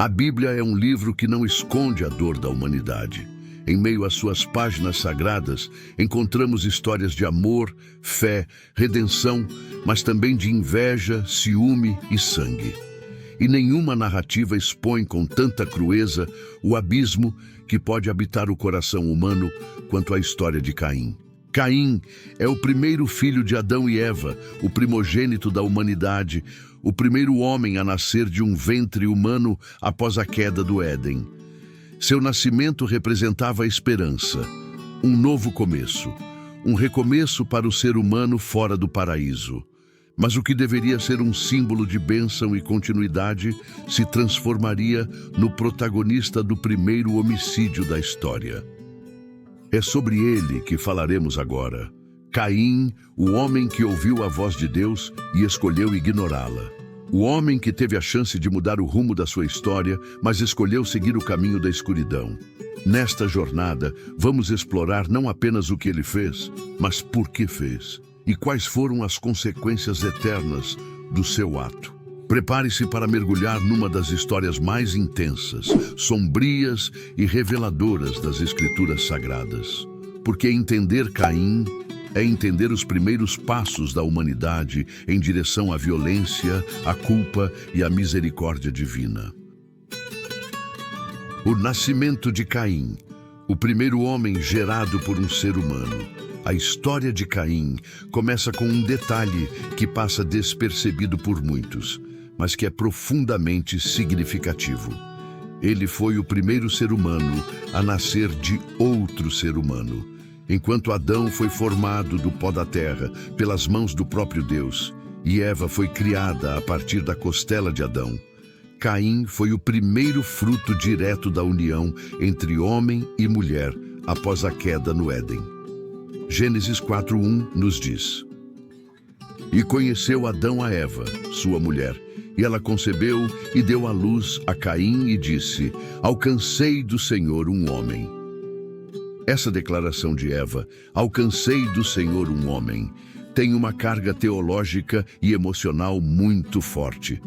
A Bíblia é um livro que não esconde a dor da humanidade. Em meio às suas páginas sagradas, encontramos histórias de amor, fé, redenção, mas também de inveja, ciúme e sangue. E nenhuma narrativa expõe com tanta crueza o abismo que pode habitar o coração humano quanto a história de Caim. Caim é o primeiro filho de Adão e Eva, o primogênito da humanidade, o primeiro homem a nascer de um ventre humano após a queda do Éden. Seu nascimento representava a esperança, um novo começo, um recomeço para o ser humano fora do paraíso. Mas o que deveria ser um símbolo de bênção e continuidade se transformaria no protagonista do primeiro homicídio da história. É sobre ele que falaremos agora. Caim, o homem que ouviu a voz de Deus e escolheu ignorá-la. O homem que teve a chance de mudar o rumo da sua história, mas escolheu seguir o caminho da escuridão. Nesta jornada, vamos explorar não apenas o que ele fez, mas por que fez, e quais foram as consequências eternas do seu ato. Prepare-se para mergulhar numa das histórias mais intensas, sombrias e reveladoras das Escrituras Sagradas. Porque entender Caim é entender os primeiros passos da humanidade em direção à violência, à culpa e à misericórdia divina. O nascimento de Caim, o primeiro homem gerado por um ser humano. A história de Caim começa com um detalhe que passa despercebido por muitos, mas que é profundamente significativo. Ele foi o primeiro ser humano a nascer de outro ser humano. Enquanto Adão foi formado do pó da terra pelas mãos do próprio Deus, e Eva foi criada a partir da costela de Adão, Caim foi o primeiro fruto direto da união entre homem e mulher após a queda no Éden. Gênesis 4:1 nos diz: E conheceu Adão a Eva, sua mulher, e ela concebeu e deu à luz a Caim e disse: Alcancei do Senhor um homem. Essa declaração de Eva, alcancei do Senhor um homem, tem uma carga teológica e emocional muito forte.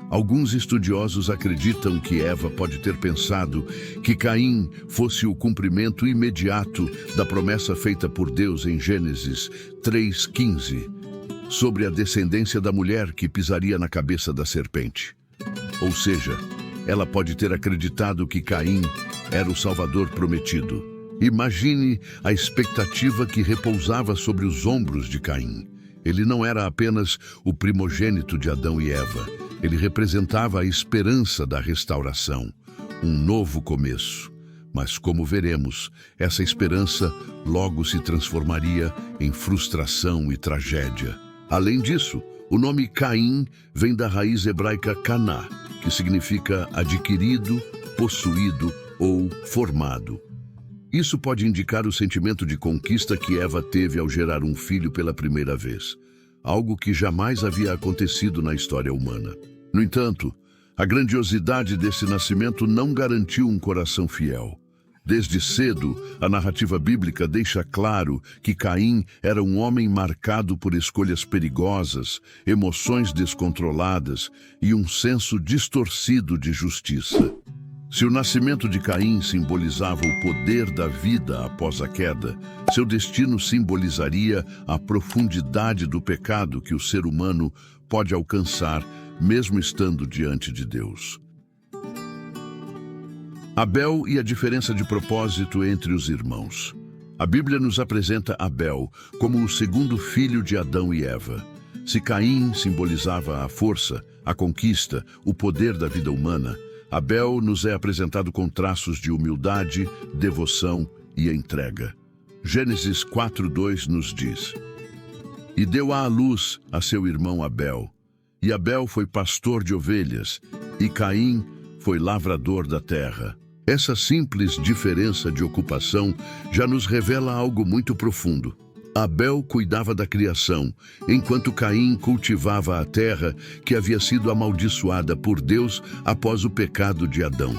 Alguns estudiosos acreditam que Eva pode ter pensado que Caim fosse o cumprimento imediato da promessa feita por Deus em Gênesis 3:15, sobre a descendência da mulher que pisaria na cabeça da serpente. Ou seja, ela pode ter acreditado que Caim era o Salvador prometido. Imagine a expectativa que repousava sobre os ombros de Caim. Ele não era apenas o primogênito de Adão e Eva. Ele representava a esperança da restauração, um novo começo. Mas, como veremos, essa esperança logo se transformaria em frustração e tragédia. Além disso, o nome Caim vem da raiz hebraica caná, que significa adquirido, possuído ou formado. Isso pode indicar o sentimento de conquista que Eva teve ao gerar um filho pela primeira vez, algo que jamais havia acontecido na história humana. No entanto, a grandiosidade desse nascimento não garantiu um coração fiel. Desde cedo, a narrativa bíblica deixa claro que Caim era um homem marcado por escolhas perigosas, emoções descontroladas e um senso distorcido de justiça. Se o nascimento de Caim simbolizava o poder da vida após a queda, seu destino simbolizaria a profundidade do pecado que o ser humano pode alcançar, mesmo estando diante de Deus. Abel e a diferença de propósito entre os irmãos. A Bíblia nos apresenta Abel como o segundo filho de Adão e Eva. Se Caim simbolizava a força, a conquista, o poder da vida humana, Abel nos é apresentado com traços de humildade, devoção e entrega. Gênesis 4:2 nos diz: E deu à luz a seu irmão Abel. E Abel foi pastor de ovelhas, e Caim foi lavrador da terra. Essa simples diferença de ocupação já nos revela algo muito profundo. Abel cuidava da criação, enquanto Caim cultivava a terra que havia sido amaldiçoada por Deus após o pecado de Adão.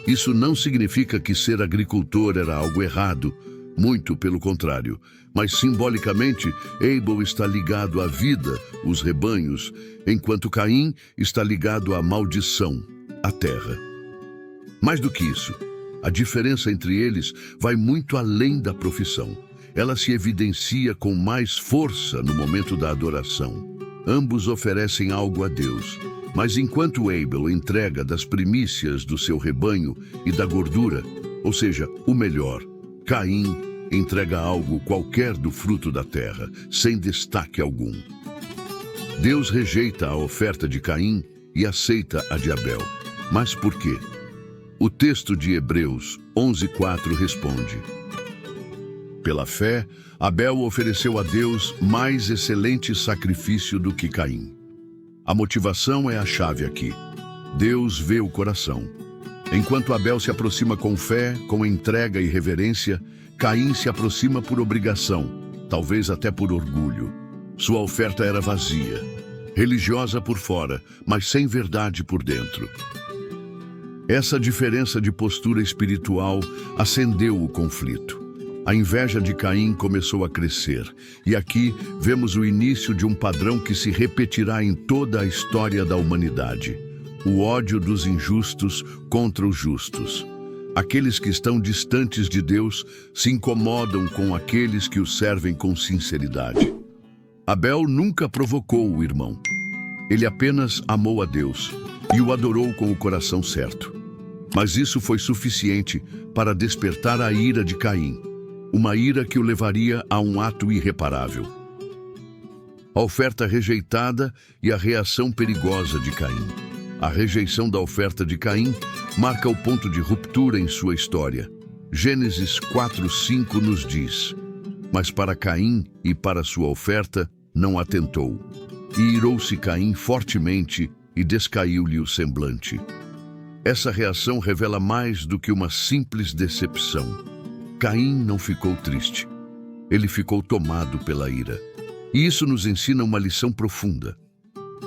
Isso não significa que ser agricultor era algo errado, muito pelo contrário, mas simbolicamente Abel está ligado à vida, os rebanhos, enquanto Caim está ligado à maldição, a terra. Mais do que isso, a diferença entre eles vai muito além da profissão. Ela se evidencia com mais força no momento da adoração. Ambos oferecem algo a Deus, mas enquanto Abel entrega das primícias do seu rebanho e da gordura, ou seja, o melhor, Caim entrega algo qualquer do fruto da terra, sem destaque algum. Deus rejeita a oferta de Caim e aceita a de Abel. Mas por quê? O texto de Hebreus 11:4 responde: pela fé, Abel ofereceu a Deus mais excelente sacrifício do que Caim. A motivação é a chave aqui. Deus vê o coração. Enquanto Abel se aproxima com fé, com entrega e reverência, Caim se aproxima por obrigação, talvez até por orgulho. Sua oferta era vazia, religiosa por fora, mas sem verdade por dentro. Essa diferença de postura espiritual acendeu o conflito. A inveja de Caim começou a crescer, e aqui vemos o início de um padrão que se repetirá em toda a história da humanidade: o ódio dos injustos contra os justos. Aqueles que estão distantes de Deus se incomodam com aqueles que o servem com sinceridade. Abel nunca provocou o irmão. Ele apenas amou a Deus e o adorou com o coração certo. Mas isso foi suficiente para despertar a ira de Caim, uma ira que o levaria a um ato irreparável. A oferta rejeitada e a reação perigosa de Caim. A rejeição da oferta de Caim marca o ponto de ruptura em sua história. Gênesis 4:5 nos diz: mas para Caim e para sua oferta não atentou. E irou-se Caim fortemente e descaiu-lhe o semblante. Essa reação revela mais do que uma simples decepção. Caim não ficou triste. Ele ficou tomado pela ira. E isso nos ensina uma lição profunda.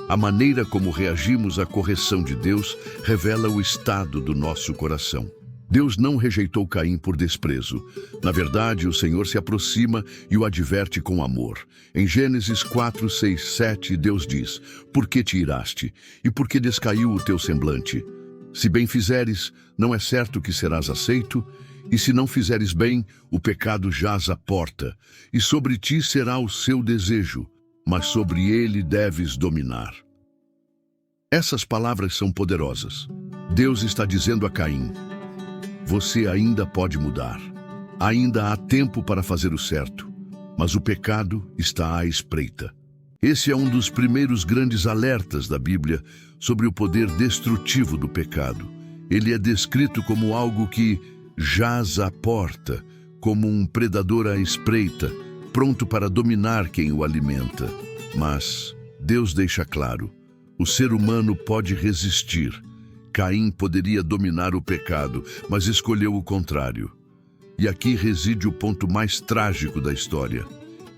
A maneira como reagimos à correção de Deus revela o estado do nosso coração. Deus não rejeitou Caim por desprezo. Na verdade, o Senhor se aproxima e o adverte com amor. Em Gênesis 4:6-7, Deus diz: por que te iraste? E por que descaiu o teu semblante? Se bem fizeres, não é certo que serás aceito? E se não fizeres bem, o pecado jaz à porta, e sobre ti será o seu desejo, mas sobre ele deves dominar. Essas palavras são poderosas. Deus está dizendo a Caim: você ainda pode mudar. Ainda há tempo para fazer o certo, mas o pecado está à espreita. Esse é um dos primeiros grandes alertas da Bíblia sobre o poder destrutivo do pecado. Ele é descrito como algo que jaz à porta, como um predador à espreita, pronto para dominar quem o alimenta. Mas Deus deixa claro: o ser humano pode resistir. Caim poderia dominar o pecado, mas escolheu o contrário. E aqui reside o ponto mais trágico da história.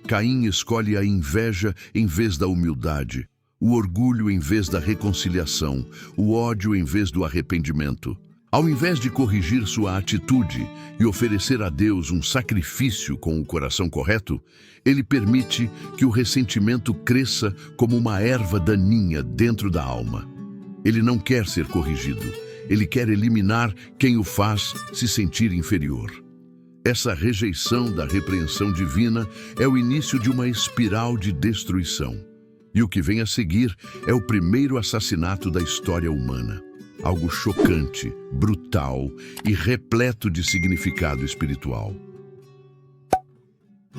Caim escolhe a inveja em vez da humildade, o orgulho em vez da reconciliação, o ódio em vez do arrependimento. Ao invés de corrigir sua atitude e oferecer a Deus um sacrifício com o coração correto, ele permite que o ressentimento cresça como uma erva daninha dentro da alma. Ele não quer ser corrigido, ele quer eliminar quem o faz se sentir inferior. Essa rejeição da repreensão divina é o início de uma espiral de destruição. E o que vem a seguir é o primeiro assassinato da história humana. Algo chocante, brutal e repleto de significado espiritual.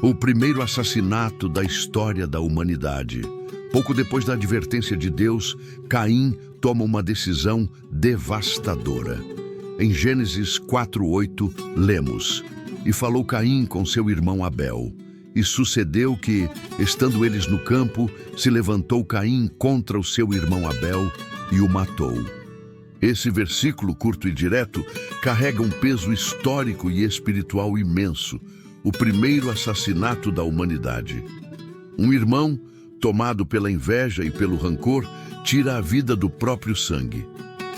O primeiro assassinato da história da humanidade. Pouco depois da advertência de Deus, Caim toma uma decisão devastadora. Em Gênesis 4:8, lemos: e falou Caim com seu irmão Abel. E sucedeu que, estando eles no campo, se levantou Caim contra o seu irmão Abel e o matou. Esse versículo curto e direto carrega um peso histórico e espiritual imenso, o primeiro assassinato da humanidade. Um irmão, tomado pela inveja e pelo rancor, tira a vida do próprio sangue.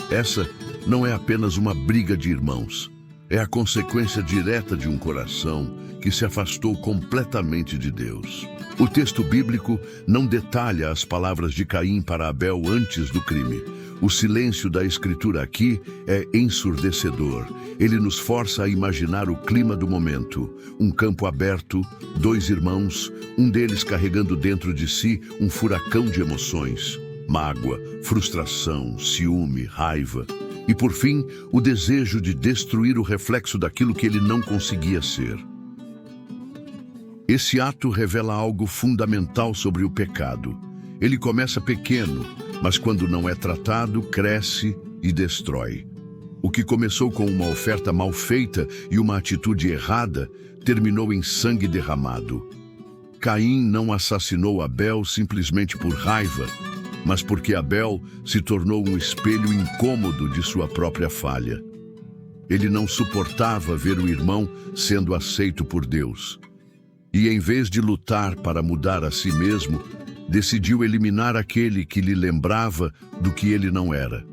Essa não é apenas uma briga de irmãos, é a consequência direta de um coração que se afastou completamente de Deus. O texto bíblico não detalha as palavras de Caim para Abel antes do crime. O silêncio da Escritura aqui é ensurdecedor. Ele nos força a imaginar o clima do momento. Um campo aberto, dois irmãos, um deles carregando dentro de si um furacão de emoções. Mágoa, frustração, ciúme, raiva. E por fim, o desejo de destruir o reflexo daquilo que ele não conseguia ser. Esse ato revela algo fundamental sobre o pecado. Ele começa pequeno, mas quando não é tratado, cresce e destrói. O que começou com uma oferta mal feita e uma atitude errada, terminou em sangue derramado. Caim não assassinou Abel simplesmente por raiva, mas porque Abel se tornou um espelho incômodo de sua própria falha. Ele não suportava ver o irmão sendo aceito por Deus. E em vez de lutar para mudar a si mesmo, decidiu eliminar aquele que lhe lembrava do que ele não era.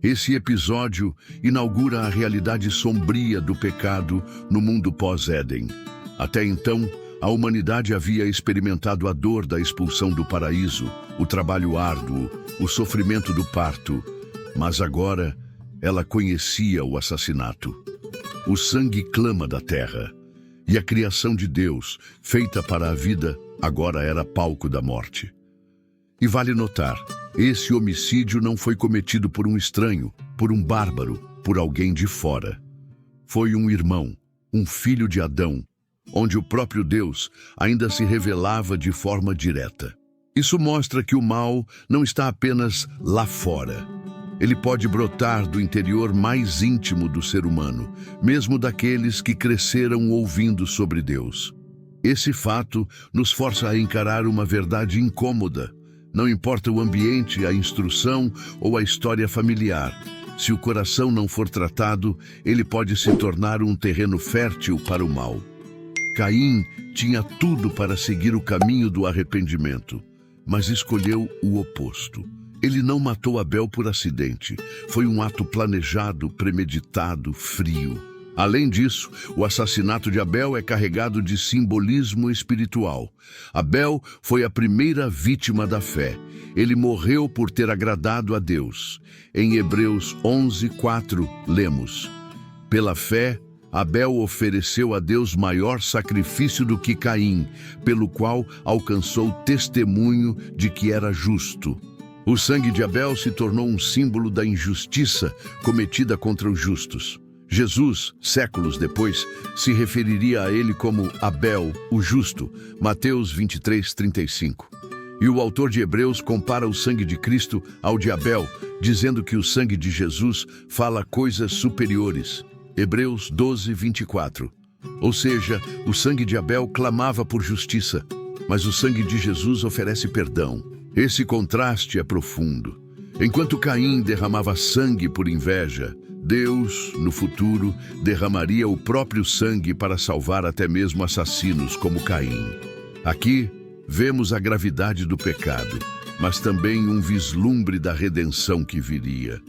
Esse episódio inaugura a realidade sombria do pecado no mundo pós-Éden. Até então, a humanidade havia experimentado a dor da expulsão do paraíso, o trabalho árduo, o sofrimento do parto, mas agora ela conhecia o assassinato. O sangue clama da terra, e a criação de Deus, feita para a vida, agora era palco da morte. E vale notar, esse homicídio não foi cometido por um estranho, por um bárbaro, por alguém de fora. Foi um irmão, um filho de Adão, onde o próprio Deus ainda se revelava de forma direta. Isso mostra que o mal não está apenas lá fora. Ele pode brotar do interior mais íntimo do ser humano, mesmo daqueles que cresceram ouvindo sobre Deus. Esse fato nos força a encarar uma verdade incômoda. Não importa o ambiente, a instrução ou a história familiar. Se o coração não for tratado, ele pode se tornar um terreno fértil para o mal. Caim tinha tudo para seguir o caminho do arrependimento, mas escolheu o oposto. Ele não matou Abel por acidente. Foi um ato planejado, premeditado, frio. Além disso, o assassinato de Abel é carregado de simbolismo espiritual. Abel foi a primeira vítima da fé. Ele morreu por ter agradado a Deus. Em Hebreus 11:4, lemos: Pela fé, Abel ofereceu a Deus maior sacrifício do que Caim, pelo qual alcançou testemunho de que era justo. O sangue de Abel se tornou um símbolo da injustiça cometida contra os justos. Jesus, séculos depois, se referiria a ele como Abel, o justo, Mateus 23:35. E o autor de Hebreus compara o sangue de Cristo ao de Abel, dizendo que o sangue de Jesus fala coisas superiores. Hebreus 12:24. Ou seja, o sangue de Abel clamava por justiça, mas o sangue de Jesus oferece perdão. Esse contraste é profundo. Enquanto Caim derramava sangue por inveja, Deus, no futuro, derramaria o próprio sangue para salvar até mesmo assassinos como Caim. Aqui, vemos a gravidade do pecado, mas também um vislumbre da redenção que viria.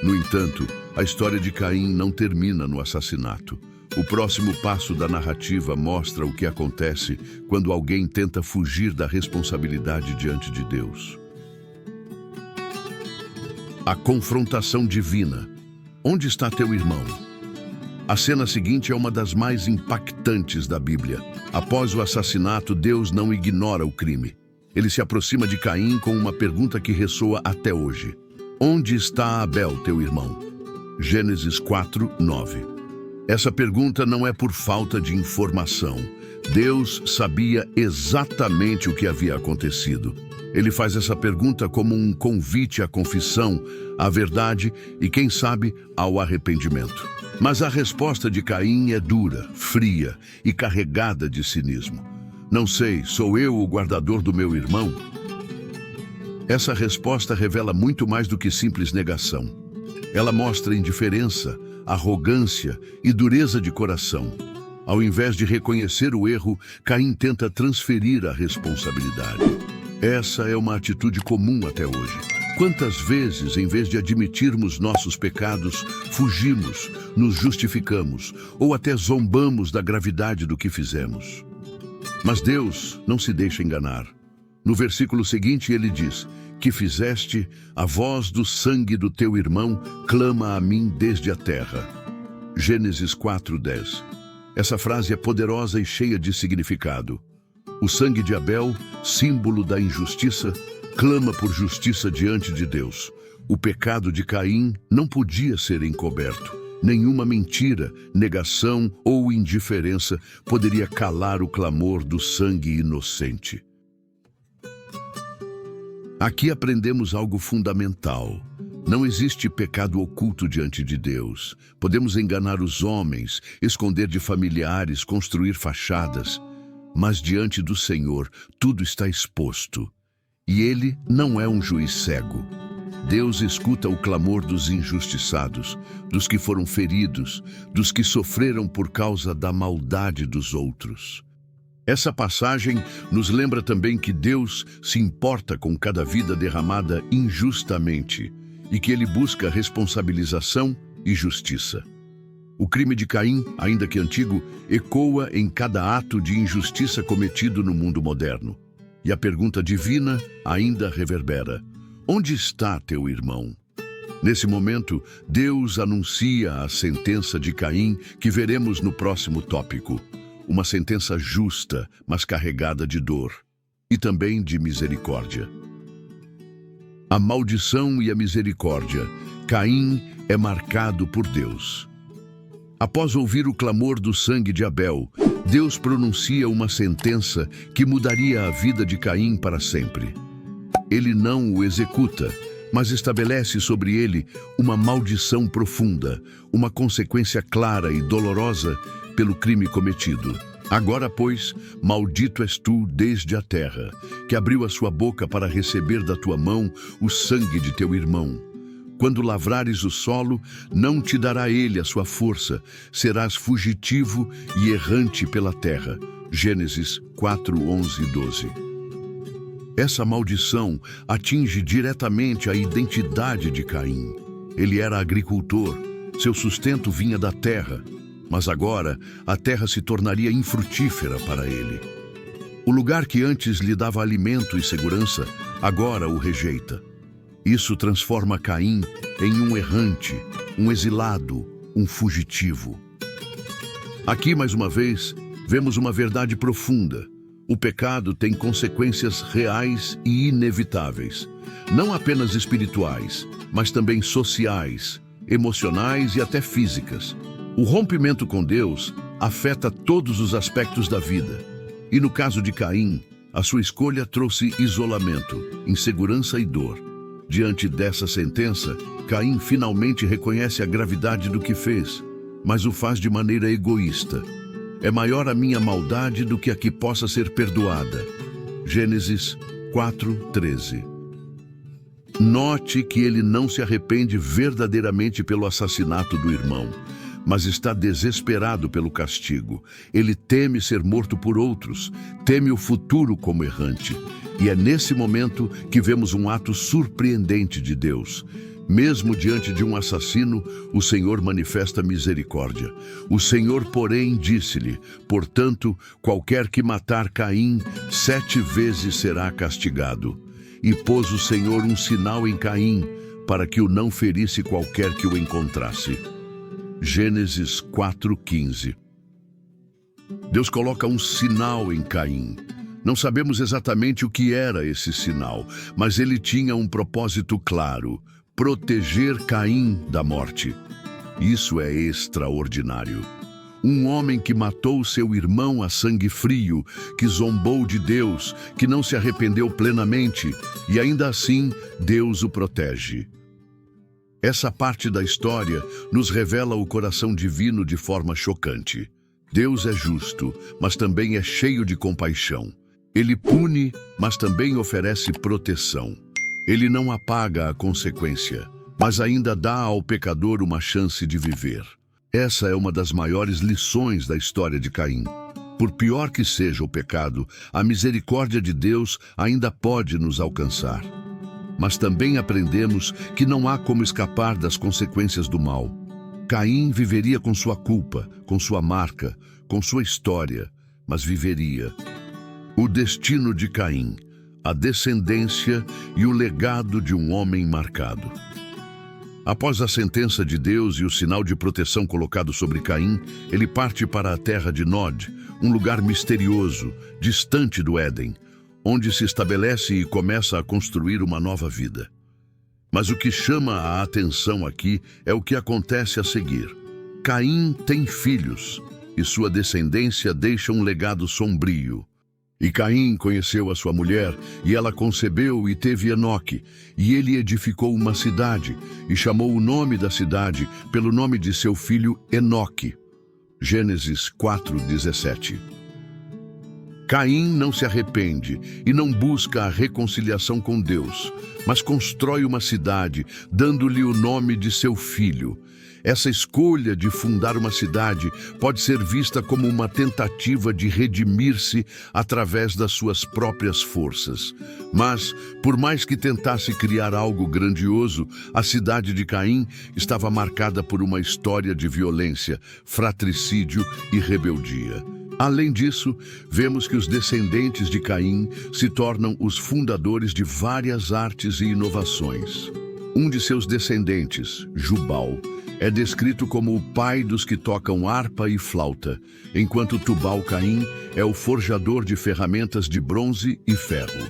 No entanto, a história de Caim não termina no assassinato. O próximo passo da narrativa mostra o que acontece quando alguém tenta fugir da responsabilidade diante de Deus. A confrontação divina. Onde está teu irmão? A cena seguinte é uma das mais impactantes da Bíblia. Após o assassinato, Deus não ignora o crime. Ele se aproxima de Caim com uma pergunta que ressoa até hoje. Onde está Abel, teu irmão? Gênesis 4:9. Essa pergunta não é por falta de informação. Deus sabia exatamente o que havia acontecido. Ele faz essa pergunta como um convite à confissão, à verdade e, quem sabe, ao arrependimento. Mas a resposta de Caim é dura, fria e carregada de cinismo. Não sei, sou eu o guardador do meu irmão? Essa resposta revela muito mais do que simples negação. Ela mostra indiferença, arrogância e dureza de coração. Ao invés de reconhecer o erro, Caim tenta transferir a responsabilidade. Essa é uma atitude comum até hoje. Quantas vezes, em vez de admitirmos nossos pecados, fugimos, nos justificamos ou até zombamos da gravidade do que fizemos? Mas Deus não se deixa enganar. No versículo seguinte ele diz: que fizeste, a voz do sangue do teu irmão clama a mim desde a terra. Gênesis 4:10. Essa frase é poderosa e cheia de significado. O sangue de Abel, símbolo da injustiça, clama por justiça diante de Deus. O pecado de Caim não podia ser encoberto. Nenhuma mentira, negação ou indiferença poderia calar o clamor do sangue inocente. Aqui aprendemos algo fundamental. Não existe pecado oculto diante de Deus. Podemos enganar os homens, esconder de familiares, construir fachadas, mas diante do Senhor tudo está exposto. E Ele não é um juiz cego. Deus escuta o clamor dos injustiçados, dos que foram feridos, dos que sofreram por causa da maldade dos outros. Essa passagem nos lembra também que Deus se importa com cada vida derramada injustamente e que Ele busca responsabilização e justiça. O crime de Caim, ainda que antigo, ecoa em cada ato de injustiça cometido no mundo moderno. E a pergunta divina ainda reverbera: onde está teu irmão? Nesse momento, Deus anuncia a sentença de Caim que veremos no próximo tópico. Uma sentença justa, mas carregada de dor, e também de misericórdia. A maldição e a misericórdia. Caim é marcado por Deus. Após ouvir o clamor do sangue de Abel, Deus pronuncia uma sentença que mudaria a vida de Caim para sempre. Ele não o executa, mas estabelece sobre ele uma maldição profunda, uma consequência clara e dolorosa pelo crime cometido. Agora, pois, maldito és tu desde a terra, que abriu a sua boca para receber da tua mão o sangue de teu irmão. Quando lavrares o solo, não te dará ele a sua força, serás fugitivo e errante pela terra. Gênesis 4:11 e 12. Essa maldição atinge diretamente a identidade de Caim. Ele era agricultor, seu sustento vinha da terra, mas agora a terra se tornaria infrutífera para ele. O lugar que antes lhe dava alimento e segurança, agora o rejeita. Isso transforma Caim em um errante, um exilado, um fugitivo. Aqui, mais uma vez, vemos uma verdade profunda. O pecado tem consequências reais e inevitáveis, não apenas espirituais, mas também sociais, emocionais e até físicas. O rompimento com Deus afeta todos os aspectos da vida. E no caso de Caim, a sua escolha trouxe isolamento, insegurança e dor. Diante dessa sentença, Caim finalmente reconhece a gravidade do que fez, mas o faz de maneira egoísta. É maior a minha maldade do que a que possa ser perdoada. Gênesis 4:13. Note que ele não se arrepende verdadeiramente pelo assassinato do irmão, mas está desesperado pelo castigo. Ele teme ser morto por outros, teme o futuro como errante. E é nesse momento que vemos um ato surpreendente de Deus. Mesmo diante de um assassino, o Senhor manifesta misericórdia. O Senhor, porém, disse-lhe: portanto, qualquer que matar Caim, 7 vezes será castigado. E pôs o Senhor um sinal em Caim, para que o não ferisse qualquer que o encontrasse. Gênesis 4:15. Deus coloca um sinal em Caim. Não sabemos exatamente o que era esse sinal, mas ele tinha um propósito claro: proteger Caim da morte. Isso é extraordinário. Um homem que matou seu irmão a sangue frio, que zombou de Deus, que não se arrependeu plenamente, e ainda assim Deus o protege. Essa parte da história nos revela o coração divino de forma chocante. Deus é justo, mas também é cheio de compaixão. Ele pune, mas também oferece proteção. Ele não apaga a consequência, mas ainda dá ao pecador uma chance de viver. Essa é uma das maiores lições da história de Caim. Por pior que seja o pecado, a misericórdia de Deus ainda pode nos alcançar. Mas também aprendemos que não há como escapar das consequências do mal. Caim viveria com sua culpa, com sua marca, com sua história, mas viveria. O destino de Caim. a descendência e o legado de um homem marcado. Após a sentença de Deus e o sinal de proteção colocado sobre Caim, ele parte para a terra de Nod, um lugar misterioso, distante do Éden, onde se estabelece e começa a construir uma nova vida. Mas o que chama a atenção aqui é o que acontece a seguir. Caim tem filhos, e sua descendência deixa um legado sombrio. E Caim conheceu a sua mulher, e ela concebeu e teve Enoque, e ele edificou uma cidade, e chamou o nome da cidade pelo nome de seu filho Enoque. Gênesis 4:17. Caim não se arrepende e não busca a reconciliação com Deus, mas constrói uma cidade, dando-lhe o nome de seu filho. Essa escolha de fundar uma cidade pode ser vista como uma tentativa de redimir-se através das suas próprias forças. Mas, por mais que tentasse criar algo grandioso, a cidade de Caim estava marcada por uma história de violência, fratricídio e rebeldia. Além disso, vemos que os descendentes de Caim se tornam os fundadores de várias artes e inovações. Um de seus descendentes, Jubal, é descrito como o pai dos que tocam harpa e flauta, enquanto Tubal-Caim é o forjador de ferramentas de bronze e ferro.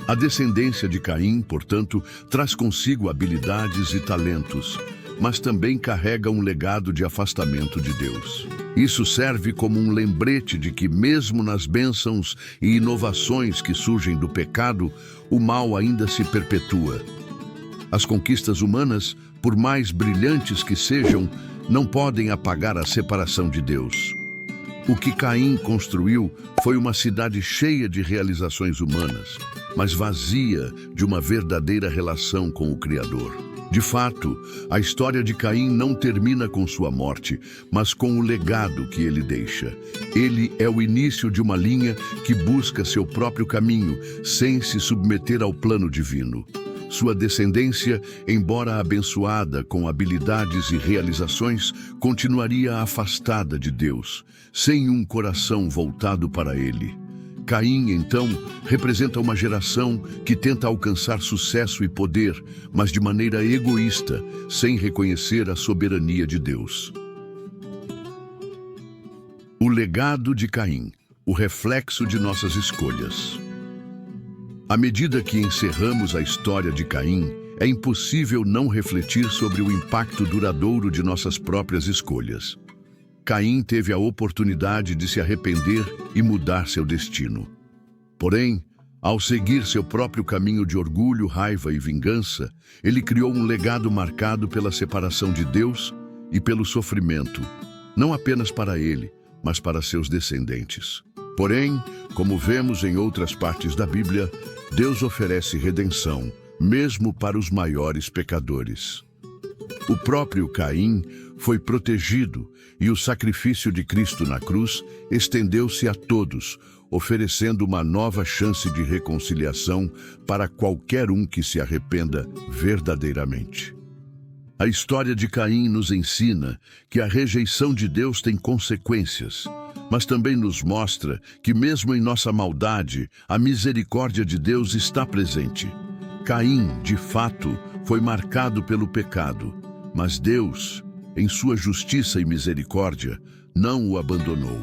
A descendência de Caim, portanto, traz consigo habilidades e talentos, mas também carrega um legado de afastamento de Deus. Isso serve como um lembrete de que, mesmo nas bênçãos e inovações que surgem do pecado, o mal ainda se perpetua. As conquistas humanas, por mais brilhantes que sejam, não podem apagar a separação de Deus. O que Caim construiu foi uma cidade cheia de realizações humanas, mas vazia de uma verdadeira relação com o Criador. De fato, a história de Caim não termina com sua morte, mas com o legado que ele deixa. Ele é o início de uma linha que busca seu próprio caminho, sem se submeter ao plano divino. Sua descendência, embora abençoada com habilidades e realizações, continuaria afastada de Deus, sem um coração voltado para Ele. Caim, então, representa uma geração que tenta alcançar sucesso e poder, mas de maneira egoísta, sem reconhecer a soberania de Deus. O legado de Caim, o reflexo de nossas escolhas. À medida que encerramos a história de Caim, é impossível não refletir sobre o impacto duradouro de nossas próprias escolhas. Caim teve a oportunidade de se arrepender e mudar seu destino. Porém, ao seguir seu próprio caminho de orgulho, raiva e vingança, ele criou um legado marcado pela separação de Deus e pelo sofrimento, não apenas para ele, mas para seus descendentes. Porém, como vemos em outras partes da Bíblia, Deus oferece redenção, mesmo para os maiores pecadores. O próprio Caim foi protegido e o sacrifício de Cristo na cruz estendeu-se a todos, oferecendo uma nova chance de reconciliação para qualquer um que se arrependa verdadeiramente. A história de Caim nos ensina que a rejeição de Deus tem consequências, mas também nos mostra que, mesmo em nossa maldade, a misericórdia de Deus está presente. Caim, de fato, foi marcado pelo pecado, mas Deus, em sua justiça e misericórdia, não o abandonou.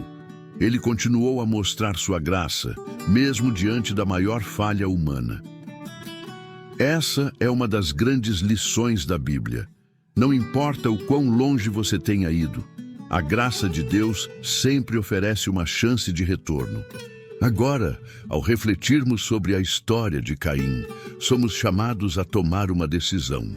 Ele continuou a mostrar sua graça, mesmo diante da maior falha humana. Essa é uma das grandes lições da Bíblia. Não importa o quão longe você tenha ido, a graça de Deus sempre oferece uma chance de retorno. Agora, ao refletirmos sobre a história de Caim, somos chamados a tomar uma decisão.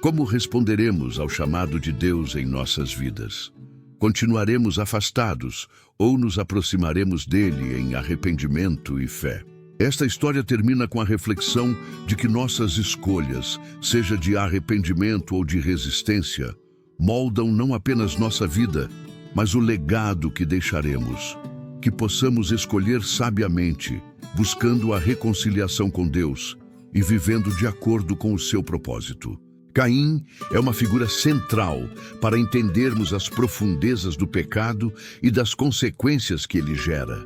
Como responderemos ao chamado de Deus em nossas vidas? Continuaremos afastados ou nos aproximaremos dele em arrependimento e fé? Esta história termina com a reflexão de que nossas escolhas, seja de arrependimento ou de resistência, moldam não apenas nossa vida, mas o legado que deixaremos. Que possamos escolher sabiamente, buscando a reconciliação com Deus e vivendo de acordo com o seu propósito. Caim é uma figura central para entendermos as profundezas do pecado e das consequências que ele gera.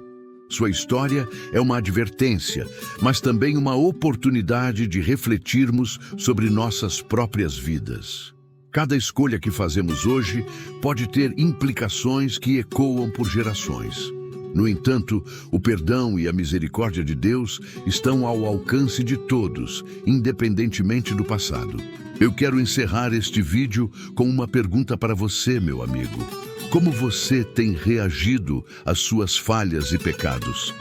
Sua história é uma advertência, mas também uma oportunidade de refletirmos sobre nossas próprias vidas. Cada escolha que fazemos hoje pode ter implicações que ecoam por gerações. No entanto, o perdão e a misericórdia de Deus estão ao alcance de todos, independentemente do passado. Eu quero encerrar este vídeo com uma pergunta para você, meu amigo. Como você tem reagido às suas falhas e pecados?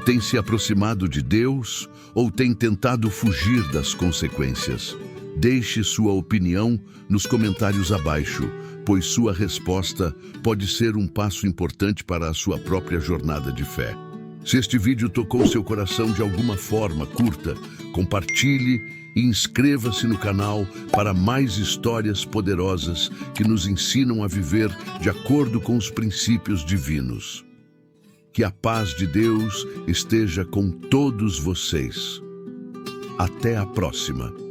Tem se aproximado de Deus ou tem tentado fugir das consequências? Deixe sua opinião nos comentários abaixo, pois sua resposta pode ser um passo importante para a sua própria jornada de fé. Se este vídeo tocou seu coração de alguma forma, curta, compartilhe e inscreva-se no canal para mais histórias poderosas que nos ensinam a viver de acordo com os princípios divinos. Que a paz de Deus esteja com todos vocês. Até a próxima.